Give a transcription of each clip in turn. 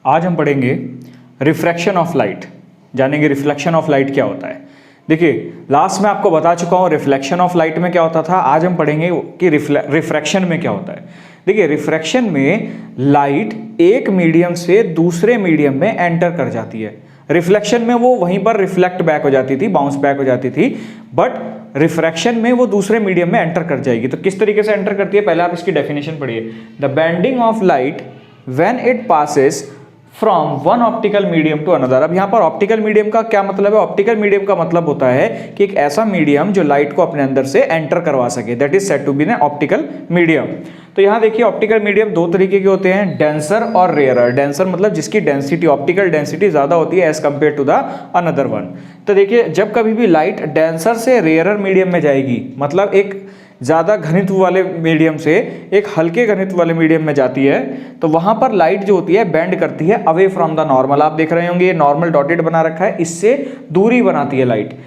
आज हम पढ़ेंगे रिफ्रैक्शन ऑफ लाइट, जानेंगे रिफ्लेक्शन ऑफ लाइट क्या होता है। देखिए लास्ट में आपको बता चुका हूँ रिफ्लेक्शन ऑफ लाइट में क्या होता था, आज हम पढ़ेंगे कि रिफ्रैक्शन में क्या होता है। देखिए रिफ्रैक्शन में लाइट एक मीडियम से दूसरे मीडियम में एंटर कर जाती है। रिफ्लेक्शन में वो वहीं पर रिफ्लेक्ट बैक हो जाती थी, बाउंस बैक हो जाती थी, बट रिफ्रैक्शन में वो दूसरे मीडियम में एंटर कर जाएगी। तो किस तरीके से एंटर करती है, पहले आप इसकी डेफिनेशन पढ़िए। The bending of light when it passes from one optical medium to another. अब यहाँ पर ऑप्टिकल मीडियम का क्या मतलब है? ऑप्टिकल मीडियम का मतलब होता है कि एक ऐसा मीडियम जो लाइट को अपने अंदर से एंटर करवा सके, that is said to be an optical medium. तो यहाँ देखिए ऑप्टिकल मीडियम दो तरीके के होते हैं, डेंसर और रेयरर। डेंसर मतलब जिसकी डेंसिटी, ऑप्टिकल डेंसिटी ज्यादा होती है as compare to the another one. तो देखिए जब कभी भी लाइट डेंसर से रेयरर मीडियम में जाएगी, मतलब एक ज़्यादा घनित्व वाले मीडियम से एक हल्के घनित्व वाले मीडियम में जाती है, तो वहाँ पर लाइट जो होती है बेंड करती है अवे फ्रॉम द नॉर्मल। आप देख रहे होंगे ये नॉर्मल डॉटेड बना रखा है, इससे दूरी बनाती है लाइट।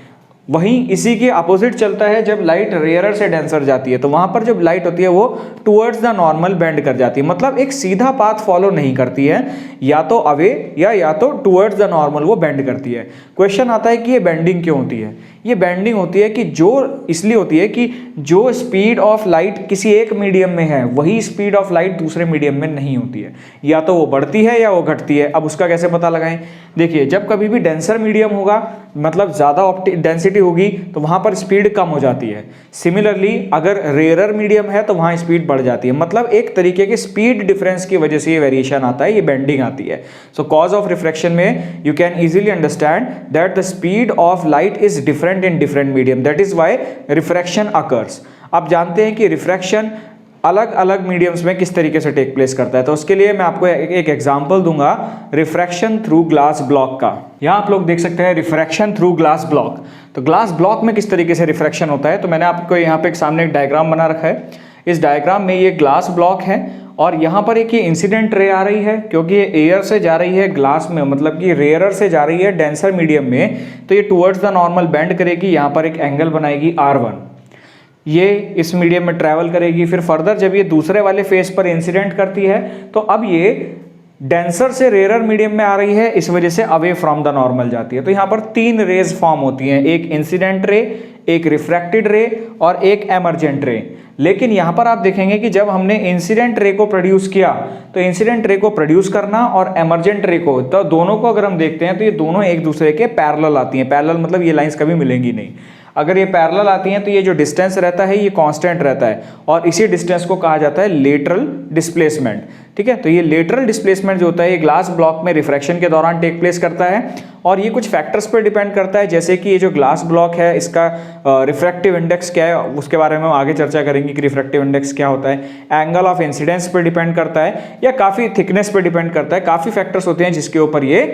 वहीं इसी के अपोजिट चलता है जब लाइट रेयरर से डेंसर जाती है, तो वहाँ पर जब लाइट होती है वो टुवर्ड्स द नॉर्मल बेंड कर जाती है, मतलब एक सीधा पाथ फॉलो नहीं करती है, या तो अवे या तो टुवर्ड्स द नॉर्मल वो बेंड करती है। क्वेश्चन आता है कि ये बेंडिंग क्यों होती है? ये बेंडिंग होती है कि जो इसलिए होती है कि जो स्पीड ऑफ लाइट किसी एक मीडियम में है वही स्पीड ऑफ लाइट दूसरे मीडियम में नहीं होती है, या तो वो बढ़ती है या वो घटती है। अब उसका कैसे पता लगाएं? देखिए जब कभी भी डेंसर मीडियम होगा, मतलब ज़्यादा डेंसिटी होगी, तो वहाँ पर स्पीड कम हो जाती है। सिमिलरली अगर रेयरर मीडियम है तो वहाँ स्पीड बढ़ जाती है, मतलब एक तरीके के स्पीड डिफरेंस की वजह से ये वेरिएशन आता है, ये बेंडिंग आती है। सो कॉज ऑफ रिफ्रैक्शन में you can easily understand that the speed of light is different in different medium, that is why refraction occurs. आप जानते हैं कि रिफ्रैक्शन अलग अलग मीडियम्स में किस तरीके से टेक प्लेस करता है, तो उसके लिए मैं आपको एक एग्जांपल दूंगा रिफ्रैक्शन थ्रू ग्लास ब्लॉक का। यहाँ आप लोग देख सकते हैं रिफ्रैक्शन थ्रू ग्लास ब्लॉक। तो ग्लास ब्लॉक में किस तरीके से रिफ्रैक्शन होता है, तो मैंने आपको यहाँ पे एक सामने एक डायग्राम बना रखा है। इस डायग्राम में ये ग्लास ब्लॉक है और यहाँ पर एक ये इंसिडेंट रे आ रही है, क्योंकि ये एयर से जा रही है ग्लास में, मतलब कि रेयरर से जा रही है डेंसर मीडियम में, तो ये टुवर्ड्स द नॉर्मल बेंड करेगी, यहाँ पर एक एंगल बनाएगी R1, ये इस मीडियम में ट्रैवल करेगी। फिर फर्दर जब ये दूसरे वाले फेस पर इंसिडेंट करती है तो अब ये डेंसर से रेयरर मीडियम में आ रही है, इस वजह से अवे फ्रॉम द नॉर्मल जाती है। तो यहाँ पर तीन रेज फॉर्म होती हैं, एक इंसिडेंट रे, एक रिफ्रैक्टेड रे और एक एमर्जेंट रे। लेकिन यहाँ पर आप देखेंगे कि जब हमने इंसिडेंट रे को प्रोड्यूस किया, तो इंसिडेंट रे को प्रोड्यूस करना और एमर्जेंट रे को, तो दोनों को अगर हम देखते हैं तो ये दोनों एक दूसरे के पैरेलल आती हैं। पैरेलल मतलब ये लाइंस कभी मिलेंगी नहीं। अगर ये पैरेलल आती हैं तो ये जो डिस्टेंस रहता है ये कांस्टेंट रहता है, और इसी डिस्टेंस को कहा जाता है लेटरल डिस्प्लेसमेंट। ठीक है, तो ये लेटरल डिस्प्लेसमेंट जो होता है ये ग्लास ब्लॉक में रिफ्रैक्शन के दौरान टेक प्लेस करता है, और ये कुछ फैक्टर्स पर डिपेंड करता है, जैसे कि ये जो ग्लास ब्लॉक है इसका रिफ्रैक्टिव इंडेक्स क्या है, उसके बारे में हम आगे चर्चा करेंगे कि रिफ्रैक्टिव इंडेक्स क्या होता है। एंगल ऑफ इंसिडेंस पर डिपेंड करता है, या काफ़ी थिकनेस पर डिपेंड करता है। काफ़ी फैक्टर्स होते हैं जिसके ऊपर ये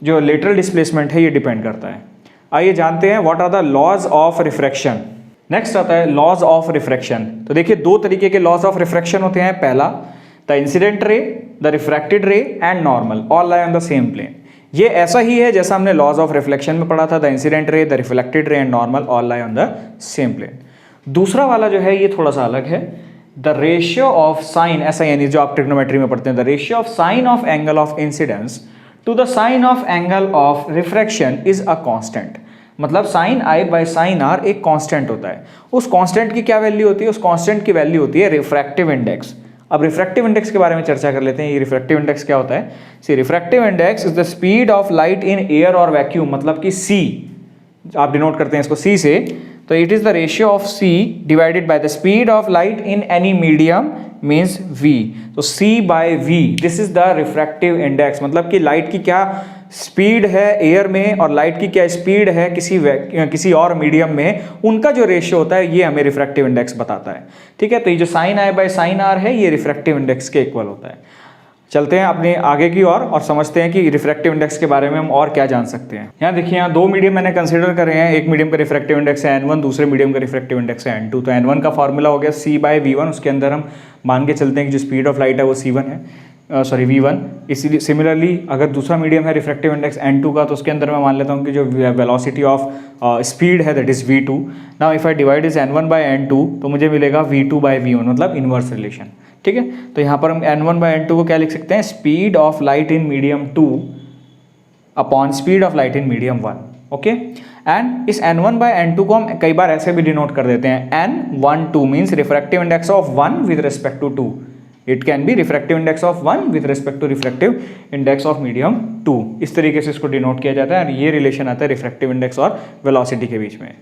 जो लेटरल डिस्प्लेसमेंट है ये डिपेंड करता है। आइए जानते हैं what are the laws of refraction. Next आता है लॉज ऑफ रिफ्रैक्शन। तो देखिए दो तरीके के लॉज ऑफ रिफ्रैक्शन होते हैं। पहला the incident ray, the refracted ray and normal all lie on the same plane. ये ऐसा ही है जैसा हमने लॉज ऑफ रिफ्लेक्शन में पढ़ा था, the incident ray, the reflected ray and normal all lie on the same plane. दूसरा वाला जो है ये थोड़ा सा अलग है, द रेशियो ऑफ साइन, ऐसा यानी जो आप ट्रिग्नोमेट्री में पढ़ते हैं, the ratio of sine of angle of incidence to the sine of angle of refraction is a constant. मतलब sine i by sine r एक कांस्टेंट होता है। उस कांस्टेंट की क्या वैल्यू होती है? उस कांस्टेंट की वैल्यू होती है रिफ्रैक्टिव इंडेक्स। अब रिफ्रैक्टिव इंडेक्स के बारे में चर्चा कर लेते हैं। ये रिफ्रैक्टिव इंडेक्स क्या होता है? See refractive index is the speed of light in air और वैक्यूम, मतलब कि C आप डिनोट करते हैं इसको C से, तो it is the ratio of C divided by the speed of light in any medium means V। तो C by V, this is the refractive index, मतलब कि लाइट की क्या स्पीड है एयर में और लाइट की क्या स्पीड है किसी और मीडियम में, उनका जो रेशियो होता है ये हमें रिफ्रैक्टिव इंडेक्स बताता है। ठीक है, तो ये जो sine i by sine r है ये रिफ्रैक्टिव इंडेक्स के इक्वल होता है। चलते हैं अपने आगे की ओर और समझते हैं कि रिफ्रैक्टिव इंडेक्स के बारे में हम और क्या जान सकते हैं। यहाँ देखिए, यहाँ दो मीडियम मैंने कंसीडर करे हैं। एक मीडियम का रिफ्रैक्टिव इंडेक्स है N1, दूसरे मीडियम का रिफ्रैक्टिव इंडेक्स है N2। तो N1 का फॉर्मूला हो गया C बाय V1, उसके अंदर हम मान के चलते हैं कि जो स्पीड ऑफ लाइट है वो C1 है, V1। इसीलिए सिमिलरली अगर दूसरा मीडियम है रिफ्रैक्टिव इंडेक्स N2 का, तो उसके अंदर मैं मान लेता हूँ कि जो वेलोसिटी ऑफ स्पीड है that is V2। Now if I divide is N1 by N2 तो मुझे मिलेगा V2 बाय V1, मतलब इनवर्स रिलेशन। ठीक है, तो यहाँ पर हम n1/n2 को क्या लिख सकते हैं, speed of light in medium 2 upon speed of light in medium 1। Okay, and इस n1/n2 को हम कई बार ऐसे भी डिनोट कर देते हैं, n12 means refractive index of 1 with respect to 2। It can be refractive index of 1 with respect to refractive index of medium 2। इस तरीके से इसको डिनोट किया जाता है, और ये रिलेशन आता है रिफ्रैक्टिव इंडेक्स और वेलोसिटी के बीच में।